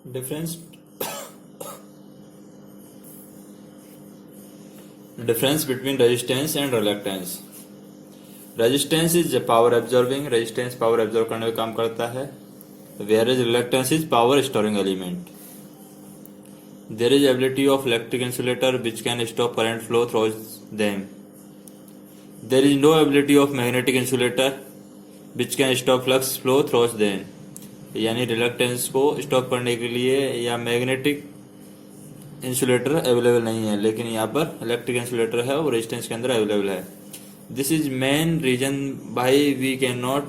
Difference difference between resistance and reluctance. Resistance is power absorbing, resistance power absorb करने का काम करता है. Where is reluctance is power storing element. There is ability of electric insulator which can stop current flow through them. There is no ability of magnetic insulator which can stop flux flow through them. यानी reluctance को stop करने के लिए या magnetic insulator available नहीं है, लेकिन यहाँ पर इलेक्ट्रिक इंसुलेटर है वो रेजिस्टेंस के अंदर अवेलेबल है. This is main reason by we can not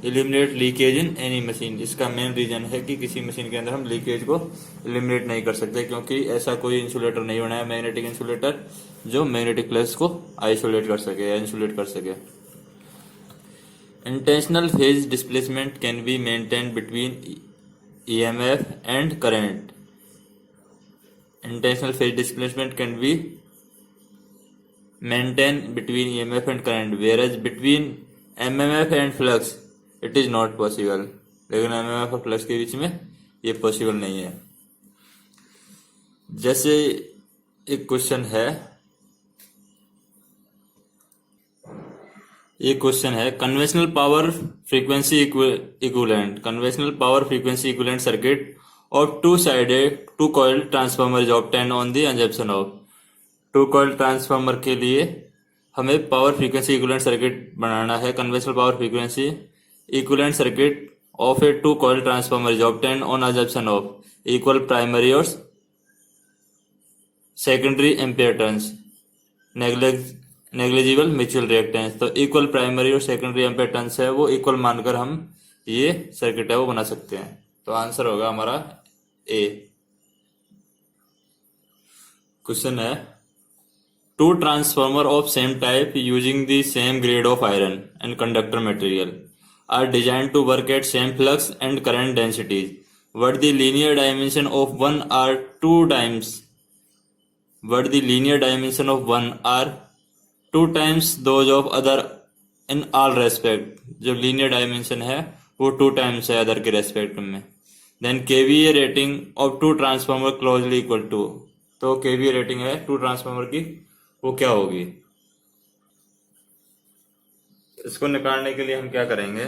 eliminate leakage in any machine. इसका मेन रीजन है कि किसी मशीन के अंदर हम लीकेज को एलिमिनेट नहीं कर सकते, क्योंकि ऐसा कोई इंसुलेटर नहीं बनाया मैग्नेटिक इंसुलेटर जो मैग्नेटिक फ्लक्स को आइसोलेट कर सके या इंसुलेट कर सके. Intentional phase displacement can be maintained between EMF and current. Intentional phase displacement can be maintained between EMF and current, whereas between MMF and flux it is not possible. लेकिन MMF और flux के बीच में ये possible नहीं है. जैसे एक question है, ये क्वेश्चन है conventional power frequency equivalent. Conventional power frequency equivalent circuit of two-sided two-coil transformer is obtained on the assumption of. two-coil transformer के लिए हमें पावर फ्रीक्वेंसी इक्विवेलेंट सर्किट बनाना है. Conventional power frequency equivalent circuit of a two-coil transformer is obtained on assumption of equal primary और secondary ampere turns, negligible mutual reactance. तो equal primary और secondary ampere turns है वो equal मानकर हम ये circuit है वो बना सकते हैं. तो आंसर होगा हमारा ए. क्वेश्चन है two transformer of same type using the same grade of iron and conductor material are design to work at same flux and current densities. What the linear dimension of one are two times. What the linear dimension of one are two times those of other in all respect. जो linear dimension है वो two times है other के respect में. Then KVA rating of two transformer closely equal to. तो KVA rating है two transformer की वो क्या होगी. इसको निकालने के लिए हम क्या करेंगे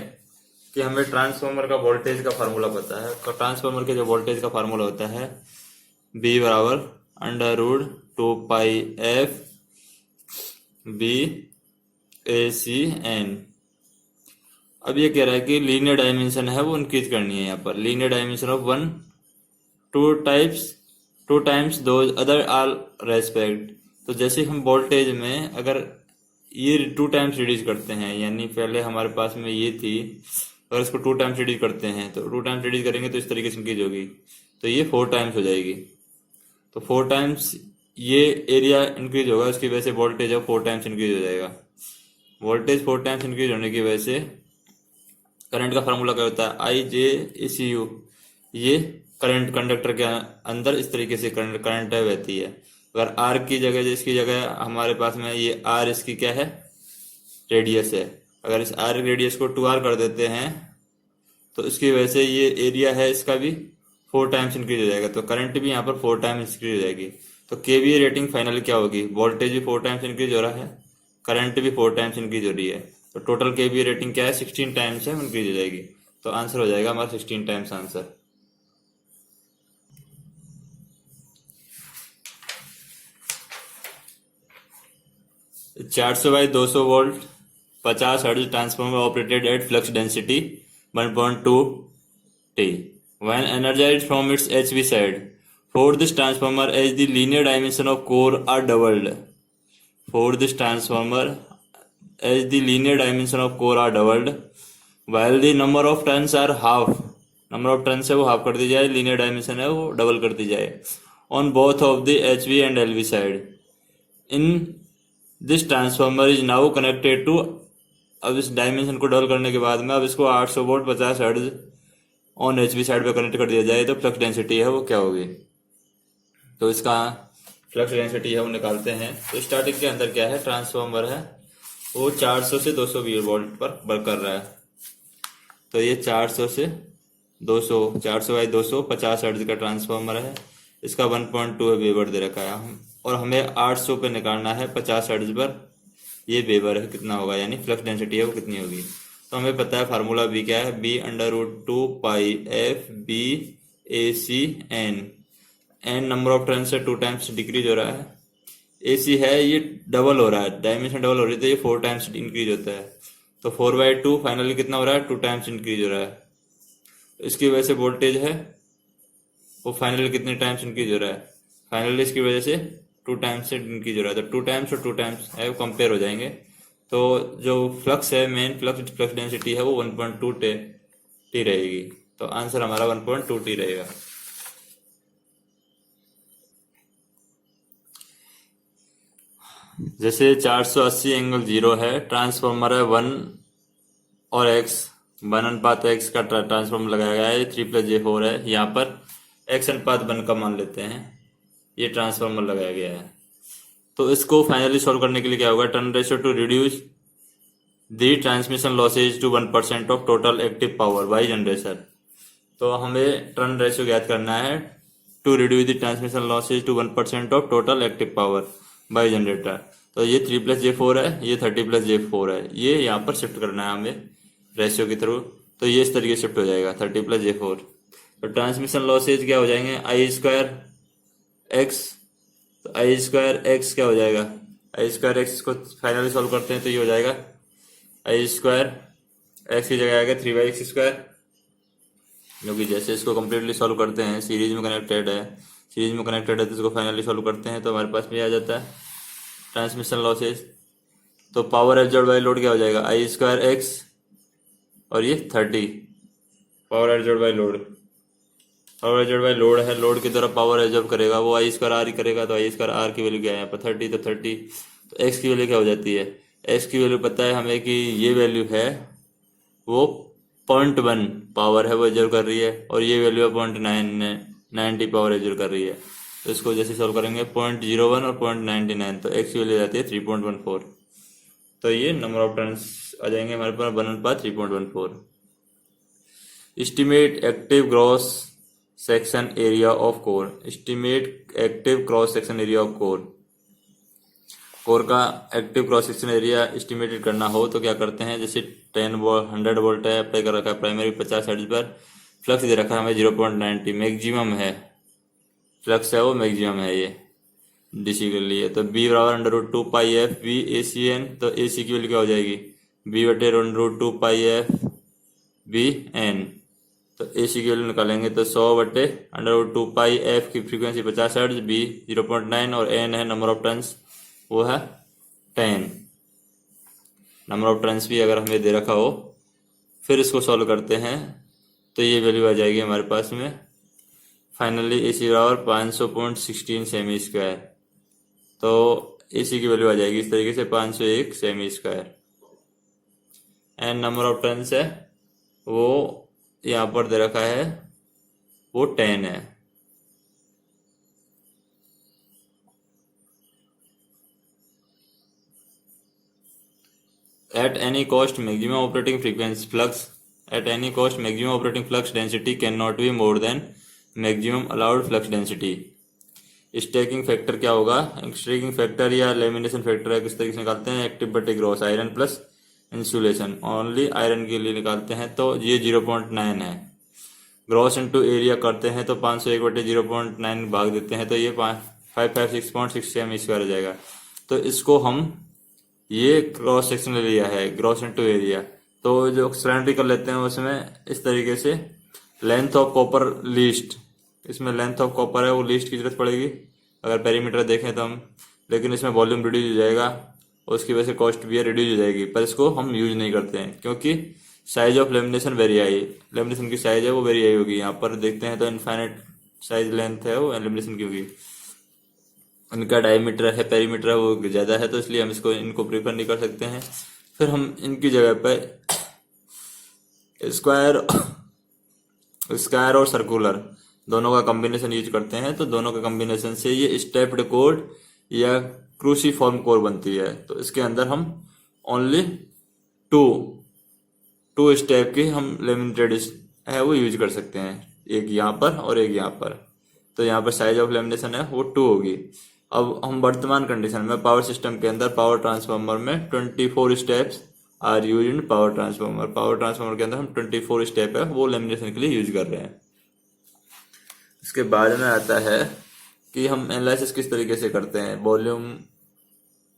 कि हमें ट्रांसफार्मर का वोल्टेज का फार्मूला पता है. ट्रांसफार्मर के जो वोल्टेज का फार्मूला होता है B बराबर √2πf BACN. अब ये कह रहा है कि लीनियर डायमेंशन है वो इंक्रीज करनी है. यहाँ पर linear dimension of one two times those other all respect. तो जैसे हम वोल्टेज में अगर ये टू टाइम्स रिड्यूस करते हैं, यानी पहले हमारे पास में ये थी, अगर इसको टू टाइम्स रिड्यूस करते हैं तो टू टाइम्स रिड्यूस करेंगे तो इस तरीके से इंक्रीज होगी. तो ये 4 टाइम्स हो जाएगी. तो 4 टाइम्स ये एरिया इंक्रीज होगा, उसकी वजह से वोल्टेज है 4 टाइम्स इंक्रीज हो जाएगा. वोल्टेज 4 टाइम्स इंक्रीज होने की वजह से करंट का फार्मूला क्या होता है IJECU. ये करंट कंडक्टर के अंदर इस तरीके से करंट है बहती है. अगर R की जगह, इसकी जगह हमारे पास में ये R इसकी क्या है रेडियस है. अगर इस R रेडियस को 2R कर देते हैं तो इसकी वजह से ये एरिया है इसका भी 4 टाइम्स इंक्रीज हो जाएगा. तो करंट भी यहाँ पर 4 टाइम्स इंक्रीज हो जाएगी. तो केवीए रेटिंग फाइनली क्या होगी. वोल्टेज भी 4 टाइम्स इंक्रीज हो रहा है, करंट भी 4 टाइम्स इंक्रीज हो रही है. तो टोटल केवीए रेटिंग क्या है 16 टाइम्स है इंक्रीज हो जाएगी. तो आंसर हो जाएगा हमारा 16 टाइम्स आंसर. चार 400/200 volt 50 hertz transformer operated at flux density 1.2 T. When energized from its HV side, for this transformer as the linear dimension of core are doubled. For this transformer as the linear dimension of core are doubled, while the number of turns are half. Number of turns है वो half कर दी जाए, linear dimension है वो double कर दी जाए. On both of the HV and LV side. In this transformer is now connected to. अब इस डायमेंशन को डबल करने के बाद में अब इसको 800 volt 50 hertz on HV side पे कनेक्ट कर दिया जाए तो फ्लक्स डेंसिटी है वो क्या होगी. तो इसका फ्लक्स डेंसिटी है वो निकालते हैं. तो स्टार्टिंग के अंदर क्या है ट्रांसफार्मर है वो 400 से 220 वोल्ट पर वर्क कर रहा है. तो ये 400 से 200 400/200 50 हर्ट्ज का ट्रांसफार्मर है, इसका 1.2 वेबर दे रखा है हम, और हमें 800 पे निकालना है 50 हर्ट्ज पर, ये वेबर है कितना होगा, यानी फ्लक्स डेंसिटी है वो कितनी होगी। तो हमें पता है फार्मूला बी क्या है, B√2πfBAC/N। N number of turns से 2 टाइम्स डिक्रीज हो रहा है, AC है ये डबल हो रहा है, डायमेंशन डबल हो रही है, तो ये 4 टाइम्स इंक्रीज होता है। तो 4/2 फाइनली कितना हो रहा है, 2 टाइम्स इंक्रीज हो रहा है। तो इसकी वजह से वोल्टेज है वो फाइनली कितने टाइम्स इंक्रीज हो रहा है, फाइनली इसकी वजह से 2 टाइम्स से इंक्रीज हो रहा है। तो 2 टाइम्स और 2 टाइम्स है वो कंपेयर हो जाएंगे। तो जो फ्लक्स है, मेन फ्लक्स डेंसिटी है वो 1.2 टी रहेगी। तो आंसर हमारा 1.2 टी रहेगा। जैसे 480 ∠0 है, ट्रांसफार्मर है 1 और x, 1:x का ट्रांसफार्मर लगाया गया है, 3+j4 है, यहाँ पर x/1 का मान लेते हैं, ये ट्रांसफार्मर लगाया गया है। तो इसको फाइनली सॉल्व करने के लिए क्या होगा, turn ratio to reduce the transmission losses to 1% of total active power by generator. तो हमें टर्न रेशियो ज्ञात करना है to reduce the transmission losses to 1% of total active power by generator. तो ये 3+j4 है, ये 30+j4 है, ये यहाँ पर शिफ्ट करना है हमें रेशियो की थ्रू। तो ये इस तरीके शिफ्ट हो जाएगा 30+j4। तो ट्रांसमिशन लॉसेज क्या हो जाएंगे, I²x। तो I²x क्या हो जाएगा, I²x को फाइनली सॉल्व करते हैं तो ये हो जाएगा I²x की जगह आएगा 3/x², जो कि जैसे इसको कम्प्लीटली सॉल्व करते हैं, सीरीज में कनेक्टेड है, तो इसको फाइनली सॉल्व करते हैं तो हमारे पास भी आ जाता है ट्रांसमिशन लॉसेज। तो पावर एब्जॉर्ब बाय लोड क्या हो जाएगा, I²x और ये 30 पावर एब्जॉर्ब बाय लोड है, लोड की तरफ पावर एब्जॉर्ब करेगा वो I²R ही करेगा। तो I²R की वैल्यू क्या है यहाँ पर 30, तो 30। तो x की वैल्यू क्या हो जाती है, x की वैल्यू पता है हमें कि ये वैल्यू है वो 0.1 पावर है वो एब्जॉर्ब कर रही है, और ये वैल्यू है 0.90 पावर एब्जॉर्ब कर रही है। तो इसको जैसे सॉल्व करेंगे 0.01 और 0.99, तो x की वैल्यू जाती है 3.14। तो ये नंबर ऑफ टर्न्स आ जाएंगे हमारे पास 1/3.14। Estimate active cross section area of core, estimate active cross section area of core का active cross section area estimated करना हो तो क्या करते हैं, जैसे 100 वोल्ट है, अप्लाई कर रखा है प्राइमरी 50 हर्ट्ज पर, फ्लक्स दे रखा है हमें 0.90, मैक्सिमम है फ्लक्स है वो मैक्सिमम है ये डीसी के लिए। तो B/√2πfBACN, तो AC की वैल्यू क्या हो जाएगी, B/√2πfBN। तो AC की वैल्यू निकालेंगे तो 100/√2πf की फ्रीक्वेंसी 50 हर्ट्ज, B 0.9 और N है नंबर ऑफ टर्न्स वो है 10। नंबर ऑफ टर्न्स भी अगर हमें दे रखा हो, फिर इसको सॉल्व करते हैं तो ये वैल्यू आ जाएगी हमारे पास में फाइनली AC बराबर 500.16 सेमी²। तो AC की वैल्यू आ जाएगी इस तरीके से 501 सेमी²। एन नंबर ऑफ टर्न्स है वो यहाँ पर दे रखा है वो 10 है। At any cost, maximum operating frequency flux density cannot be more than maximum allowed flux density। Stacking factor क्या होगा, स्टैकिंग फैक्टर या लेमिनेशन फैक्टर है, किस तरीके से निकालते हैं, एक्टिव बटे gross, iron plus insulation, only iron के लिए निकालते हैं तो ये 0.9 है। ग्रॉस इंटू एरिया करते हैं तो 501/0.9 भाग देते हैं तो ये 556.6 सेमी² हो जाएगा। तो इसको हम ये क्रॉस सेक्शन एरिया है, ग्रॉस इंटू एरिया, तो जो सिलेंडर कर लेते हैं उसमें इस तरीके से लेंथ ऑफ कॉपर लीस्ट, इसमें लेंथ ऑफ कॉपर है वो लीस्ट की जरूरत पड़ेगी अगर पेरीमीटर देखें तो हम, लेकिन इसमें वॉल्यूम रिड्यूस हो जाएगा और उसकी वजह से कॉस्ट भी रिड्यूस हो जाएगी, पर इसको हम यूज नहीं करते हैं क्योंकि size of lamination very I, lamination की साइज है वो वेरी आई होगी। यहाँ पर देखते हैं तो इनफाइनाइट साइज लेंथ है वो लेमिनेशन की होगी, इनका डायमीटर है पेरीमीटर है वो ज़्यादा है, तो इसलिए हम इनको प्रीफर नहीं कर सकते हैं। फिर हम इनकी जगह पर स्क्वायर और सर्कुलर दोनों का कॉम्बिनेशन यूज करते हैं। तो दोनों के कॉम्बिनेशन से ये स्टेप्ड कोर या क्रूसीफॉर्म कोर बनती है। तो इसके अंदर हम ओनली टू स्टेप की हम लेमिनेटेड है वो यूज कर सकते हैं, एक यहाँ पर और एक यहाँ पर। तो यहाँ पर साइज ऑफ लेमिनेशन है वो 2 होगी। अब हम वर्तमान कंडीशन में पावर सिस्टम के अंदर पावर ट्रांसफार्मर में 24 steps are use in power transformer. Power transformer के अंदर हम 24 स्टेप है वो लेमिनेशन के लिए यूज कर रहे हैं। इसके बाद में आता है कि हम एनालिसिस किस तरीके से करते हैं, वॉल्यूम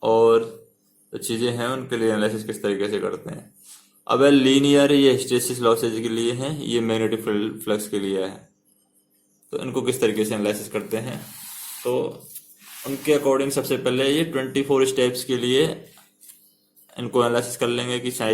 और जो चीज़ें हैं उनके लिए एनालिसिस किस तरीके से करते हैं। अब लीनियर ये हिस्टैरिसीस लॉसेज के लिए है, ये मैग्नेटिक फ्लक्स के लिए है। तो इनको किस तरीके से एनालिसिस करते हैं, तो उनके अकॉर्डिंग सबसे पहले ये 24 स्टेप्स के लिए इनको एनालिसिस कर लेंगे कि साइज